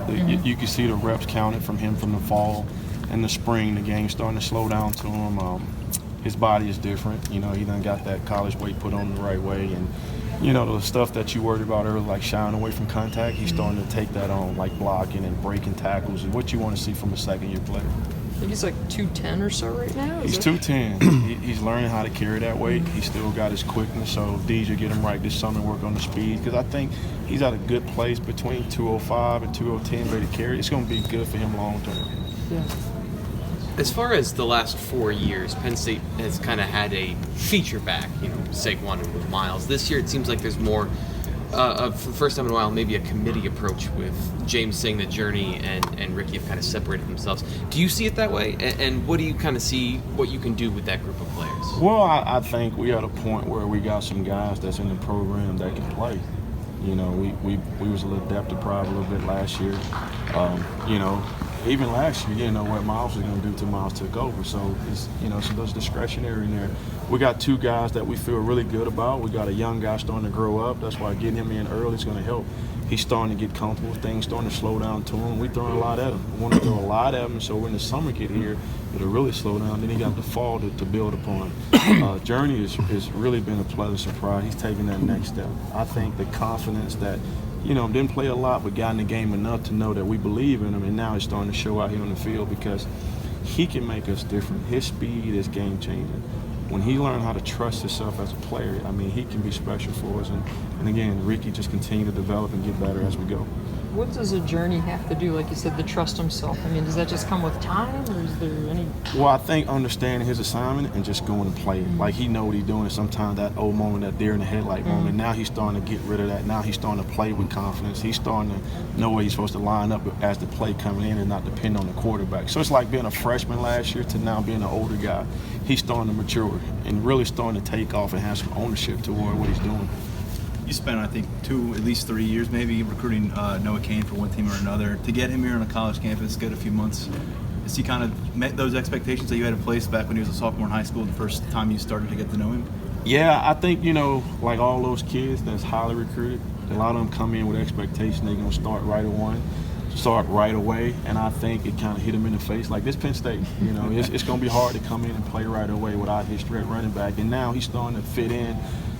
You can see the reps counted from him from the fall and the spring. The game's starting to slow down to him. His body is different. He done got that college weight put on the right way. And, the stuff that you worried about earlier, like shying away from contact, he's starting to take that on, like blocking and breaking tackles and what you want to see from a second-year player. I think he's like 210 or so right now. He's 210. He's learning how to carry that weight. He's still got his quickness, so Deej will get him right this summer, work on the speed, because I think he's at a good place between 205 and 210 ready to carry. It's going to be good for him long term. Yeah. As far as the last 4 years, Penn State has kind of had a feature back, Saquon and Miles. This year it seems like there's more, for the first time in a while, maybe a committee approach with James saying that Journey and Ricky have kind of separated themselves. Do you see it that way? And what do you kind of see what you can do with that group of players? Well, I think we at a point where we got some guys that's in the program that can play. We was a little depth deprived a little bit last year. Even last year, you didn't know what Miles was going to do until Miles took over. So, so there's discretionary in there. We got two guys that we feel really good about. We got a young guy starting to grow up. That's why getting him in early is going to help. He's starting to get comfortable. Things starting to slow down to him. We're throwing a lot at him. We want to throw a lot at him, so when the summer get here, it'll really slow down. Then he got the fall to build upon. Journey has really been a pleasant surprise. He's taking that next step. I think the confidence that didn't play a lot, but got in the game enough to know that we believe in him, and now it's starting to show out here on the field because he can make us different. His speed is game-changing. When he learned how to trust himself as a player, he can be special for us. And again, Ricky just continue to develop and get better as we go. What does a Journey have to do, like you said, to trust himself? Does that just come with time, or is there any? Well, I think understanding his assignment and just going and play. Like, he know what he's doing. Sometimes that old moment, that deer in the headlight moment, now he's starting to get rid of that. Now he's starting to play with confidence. He's starting to know where he's supposed to line up as the play coming in and not depend on the quarterback. So it's like being a freshman last year to now being an older guy. He's starting to mature and really starting to take off and have some ownership toward what he's doing. You spent, I think, at least 3 years maybe recruiting Noah Cain for one team or another. To get him here on a college campus, get a few months, has he kind of met those expectations that you had in place back when he was a sophomore in high school, the first time you started to get to know him? Yeah, I think, like all those kids that's highly recruited, a lot of them come in with expectation they're going to start right away, and I think it kind of hit them in the face. Like this Penn State, it's going to be hard to come in and play right away without history at running back, and now he's starting to fit in.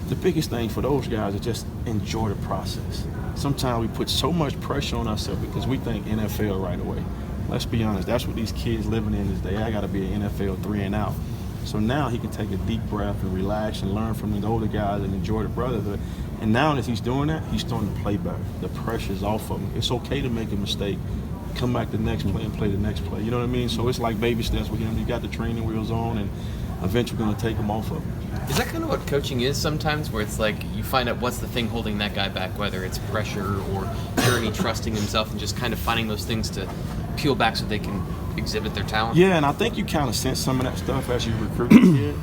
The biggest thing for those guys is just enjoy the process. Sometimes we put so much pressure on ourselves because we think NFL right away. Let's be honest, that's what these kids living in is I got to be an NFL 3 and out. So now he can take a deep breath and relax and learn from the older guys and enjoy the brotherhood. And now as he's doing that, he's starting to play better. The pressure's off of him. It's okay to make a mistake. Come back the next play and play the next play. You know what I mean? So it's like baby steps with him. You got the training wheels on, and eventually going to take him off of him. Is that kind of what coaching is sometimes, where it's like you find out what's the thing holding that guy back, whether it's pressure or Journey trusting himself and just kind of finding those things to peel back so they can exhibit their talent? Yeah, and I think you kind of sense some of that stuff as you recruit the kid.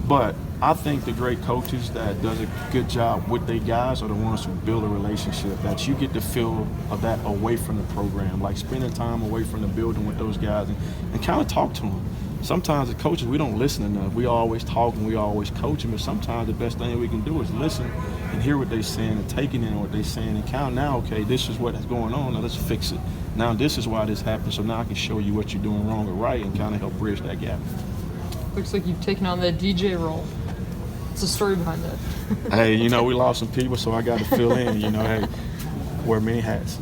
But I think the great coaches that does a good job with their guys are the ones who build a relationship, that you get the feel of that away from the program, like spending time away from the building with those guys and kind of talk to them. Sometimes as coaches, we don't listen enough. We always talk and we always coach them, but sometimes the best thing we can do is listen and hear what they're saying and taking in what they're saying and count. Now, okay, this is what is going on. Now let's fix it. Now this is why this happened, so now I can show you what you're doing wrong or right and kind of help bridge that gap. Looks like you've taken on that DJ role. What's the story behind that? Hey, we lost some people, so I got to fill in. Hey, wear many hats,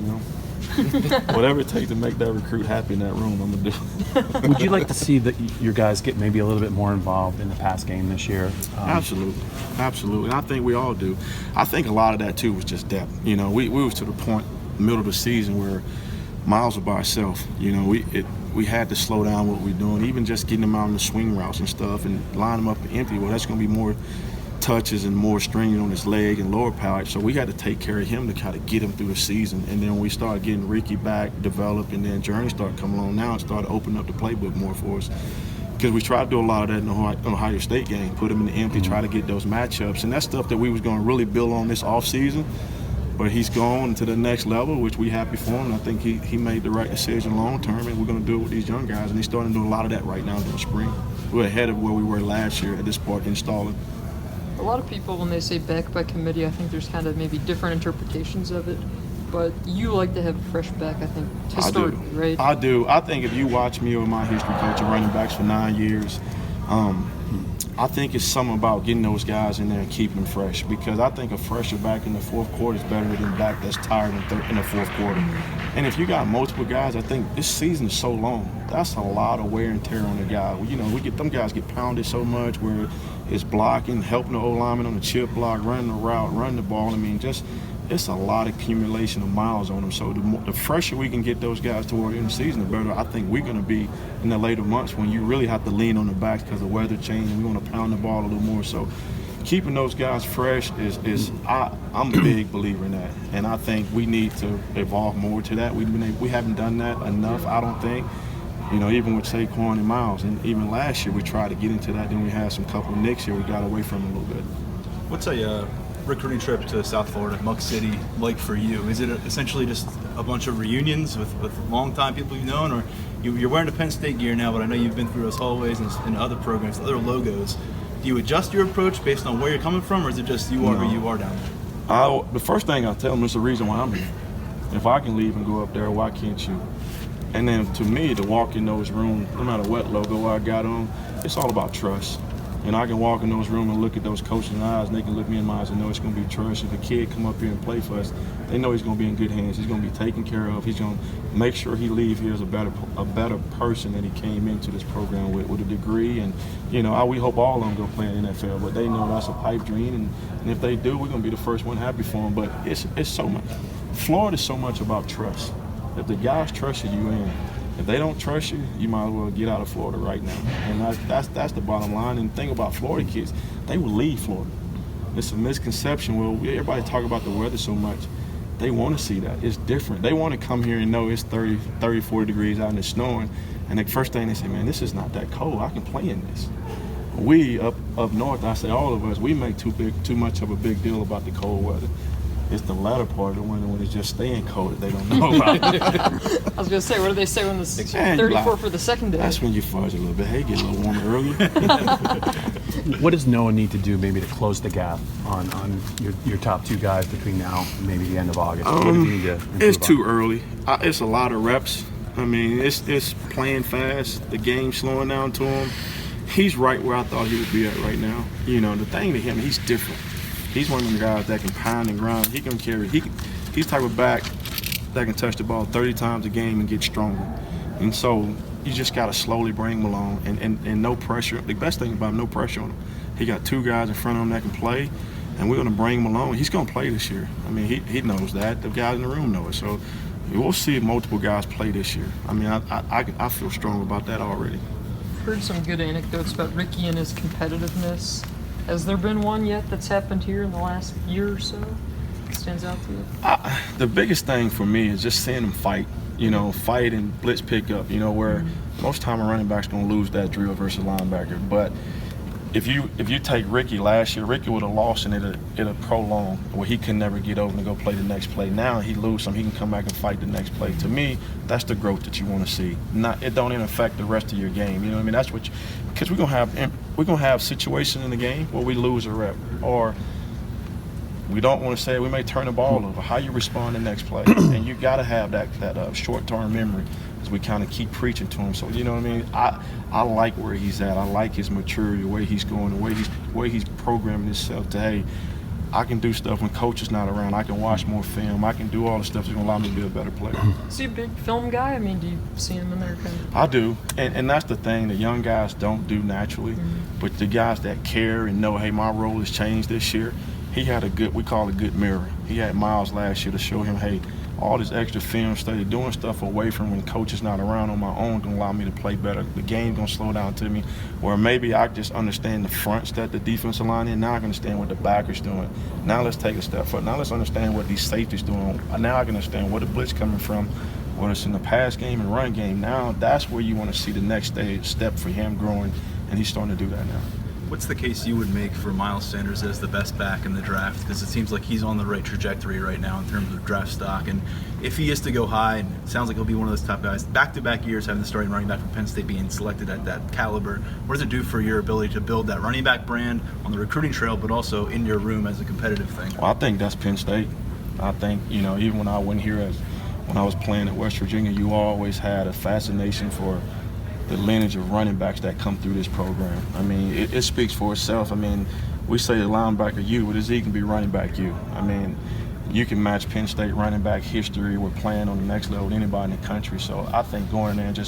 Whatever it takes to make that recruit happy in that room, I'm going to do. Would you like to see that your guys get maybe a little bit more involved in the pass game this year? Absolutely. And I think we all do. I think a lot of that, too, was just depth. We was to the point, middle of the season, where Miles was by himself. We had to slow down what we're doing, even just getting them out on the swing routes and stuff and line them up empty. Well, that's going to be more touches and more stringing on his leg and lower power. So we had to take care of him to kind of get him through the season. And then we started getting Ricky back, developed, and then Journey started coming along now and started opening up the playbook more for us. Because we tried to do a lot of that in the Ohio State game, put him in the empty, try to get those matchups. And that's stuff that we was going to really build on this offseason. But he's gone to the next level, which we happy for him. I think he made the right decision long term, and we're going to do it with these young guys. And he's starting to do a lot of that right now in the spring. We're ahead of where we were last year at this part installing. A lot of people, when they say back by committee, I think there's kind of maybe different interpretations of it. but you like to have a fresh back, I think, historically, right? I do. I think if you watch me or my history coaching running backs for 9 years, I think it's something about getting those guys in there and keeping them fresh, because I think a fresher back in the fourth quarter is better than a back that's tired in the fourth quarter. And if you got multiple guys, I think this season is so long. That's a lot of wear and tear on the guy. You know, them guys get pounded so much where it's blocking, helping the O-lineman on the chip block, running the route, running the ball. I mean, it's a lot of accumulation of miles on them. So the fresher we can get those guys toward the end of the season, the better I think we're going to be in the later months when you really have to lean on the backs because the weather changing. We want to pound the ball a little more. So keeping those guys fresh I'm a big believer in that. And I think we need to evolve more to that. We haven't done that enough, I don't think. You know, even with Saquon and Miles. And even last year we tried to get into that. Then we had some couple of nicks here. We got away from it a little bit. What's a recruiting trip to South Florida, Muck City, like for you? Is it essentially just a bunch of reunions with longtime people you've known, or you're wearing the Penn State gear now, but I know you've been through those hallways and other programs, other logos. Do you adjust your approach based on where you're coming from, or is it just you are who you are down there? The first thing I tell them is the reason why I'm here. If I can leave and go up there, why can't you? And then to me, to walk in those rooms, no matter what logo I got on, it's all about trust. And I can walk in those rooms and look at those coaches in the eyes, and they can look me in my eyes and know it's going to be trust. If a kid come up here and play for us, they know he's going to be in good hands. He's going to be taken care of. He's going to make sure he leaves here as a better person than he came into this program with a degree. And, you know, we hope all of them go play in the NFL, but they know that's a pipe dream. And if they do, we're going to be the first one happy for them. But it's so much. Florida's so much about trust. If the guys trusted you in, if they don't trust you, you might as well get out of Florida right now. And that's the bottom line. And the thing about Florida kids, they will leave Florida. It's a misconception. Well, everybody talk about the weather so much. They want to see that. It's different. They want to come here and know it's 30, 40 degrees out and it's snowing. And the first thing they say, man, this is not that cold. I can play in this. We up north, I say all of us, we make too much of a big deal about the cold weather. It's the latter part of the winter when it's just staying cold that they don't know about. I was going to say, what do they say when it's 34 for the second day? That's when you fudge a little bit. Hey, get a little warmer earlier. What does Noah need to do maybe to close the gap on your top two guys between now and maybe the end of August? What does he need to improve It's on? too early. It's a lot of reps. I mean, it's playing fast. The game's slowing down to him. He's right where I thought he would be at right now. You know, the thing to him, he's different. He's one of them guys that can pound and grind. He can carry. He's the type of back that can touch the ball 30 times a game and get stronger. And so you just got to slowly bring him along and no pressure. The best thing about him, no pressure on him. He got two guys in front of him that can play, and we're going to bring him along. He's going to play this year. I mean, he knows that. The guys in the room know it. So we'll see multiple guys play this year. I mean, I feel strong about that already. Heard some good anecdotes about Ricky and his competitiveness. Has there been one yet that's happened here in the last year or so that stands out to you? The biggest thing for me is just seeing him fight. You know, fight and blitz pickup. You know, where most time a running back's going to lose that drill versus linebacker. But if you take Ricky last year, Ricky would have lost and it'll prolong where he could never get over and go play the next play. Now he lose some, he can come back and fight the next play. To me, that's the growth that you want to see. It don't even affect the rest of your game. You know what I mean? That's what because we're gonna have situations in the game where we lose a rep, or we don't want to say we may turn the ball over. How you respond the next play, and you got to have that short-term memory. We kind of keep preaching to him. So, you know what I mean? I like where he's at. I like his maturity, the way he's going, the way he's programming himself to, hey, I can do stuff when coach is not around. I can watch more film. I can do all the stuff that's going to allow me to be a better player. Is he a big film guy? I mean, do you see him in there? Kind of? I do. And that's the thing the young guys don't do naturally. But the guys that care and know, hey, my role has changed this year, he had we call it a good mirror. He had Miles last year to show him, hey, all this extra film study, doing stuff away from when coach is not around on my own gonna allow me to play better. The game gonna slow down to me, where maybe I just understand the fronts that the defensive line is. Now I can understand what the backers doing. Now let's take a step further. Now let's understand what these safeties doing. Now I can understand where the blitz coming from, whether it's in the pass game and run game. Now that's where you want to see the next step for him growing, and he's starting to do that now. What's the case you would make for Miles Sanders as the best back in the draft? Because it seems like he's on the right trajectory right now in terms of draft stock. And if he is to go high, and it sounds like he'll be one of those top guys, back-to-back years having the starting running back from Penn State being selected at that caliber, what does it do for your ability to build that running back brand on the recruiting trail, but also in your room as a competitive thing? Well, I think that's Penn State. I think, even when I went here when I was playing at West Virginia, you always had a fascination for the lineage of running backs that come through this program. I mean, it speaks for itself. I mean, we say the linebacker you, but he can be running back you. I mean, you can match Penn State running back history. We're playing on the next level with anybody in the country. So I think going in there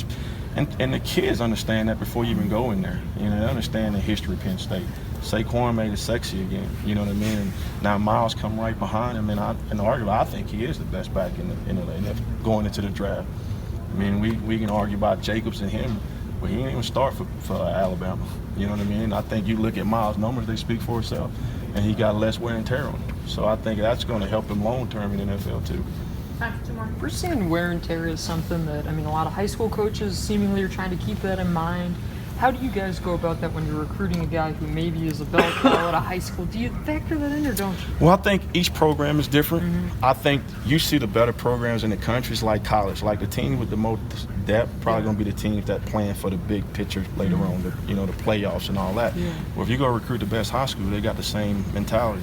and the kids understand that before you even go in there. They understand the history of Penn State. Saquon made it sexy again. You know what I mean? And now Miles come right behind him, and arguably I think he is the best back in the going into the draft. I mean, we can argue about Jacobs and him, but he didn't even start for Alabama. You know what I mean? I think you look at Miles' numbers; they speak for itself, and he got less wear and tear on him. So I think that's going to help him long term in the NFL too. We're seeing wear and tear as something that, a lot of high school coaches seemingly are trying to keep that in mind. How do you guys go about that when you're recruiting a guy who maybe is a bell cow at a high school? Do you factor that in or don't you? Well, I think each program is different. Mm-hmm. I think you see the better programs in the countries like college. Like the team with the most depth probably going to be the teams that plan for the big picture later on, the playoffs and all that. Yeah. Well, if you go recruit the best high school, they got the same mentality.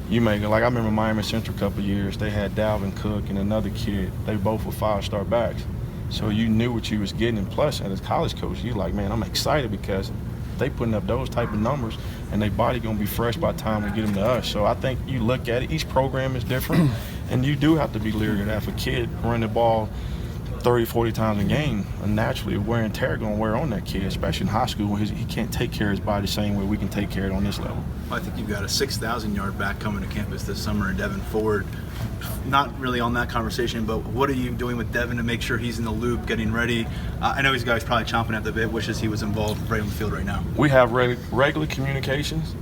I remember Miami Central a couple of years, they had Dalvin Cook and another kid. They both were 5-star backs. So you knew what you was getting. And plus, as a college coach, you're like, man, I'm excited because they putting up those type of numbers and their body going to be fresh by the time we get them to us. So I think you look at it, each program is different, and you do have to be leery of that. If a kid run the ball 30, 40 times a game, naturally wear and tear going to wear on that kid, especially in high school where he can't take care of his body the same way we can take care of it on this level. Well, I think you've got a 6,000-yard back coming to campus this summer, Deon Ford. Not really on that conversation, but what are you doing with Deon to make sure he's in the loop, getting ready? I know he's probably chomping at the bit, wishes he was involved right on the field right now. We have regular communications.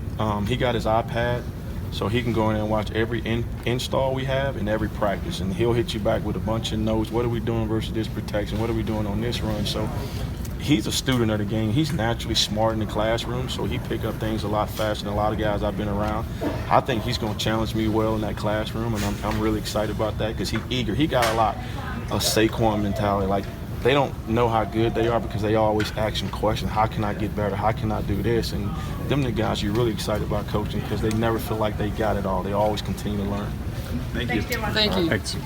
He got his iPad, so he can go in and watch every install we have and every practice, and he'll hit you back with a bunch of notes. What are we doing versus this protection? What are we doing on this run? So he's a student of the game. He's naturally smart in the classroom, so he pick up things a lot faster than a lot of guys I've been around. I think he's going to challenge me well in that classroom, and I'm really excited about that because he's eager. He got a lot of Saquon mentality. Like, they don't know how good they are because they always ask him questions. How can I get better? How can I do this? And them the guys you're really excited about coaching because they never feel like they got it all. They always continue to learn. Thank you. Thank you. Thanks.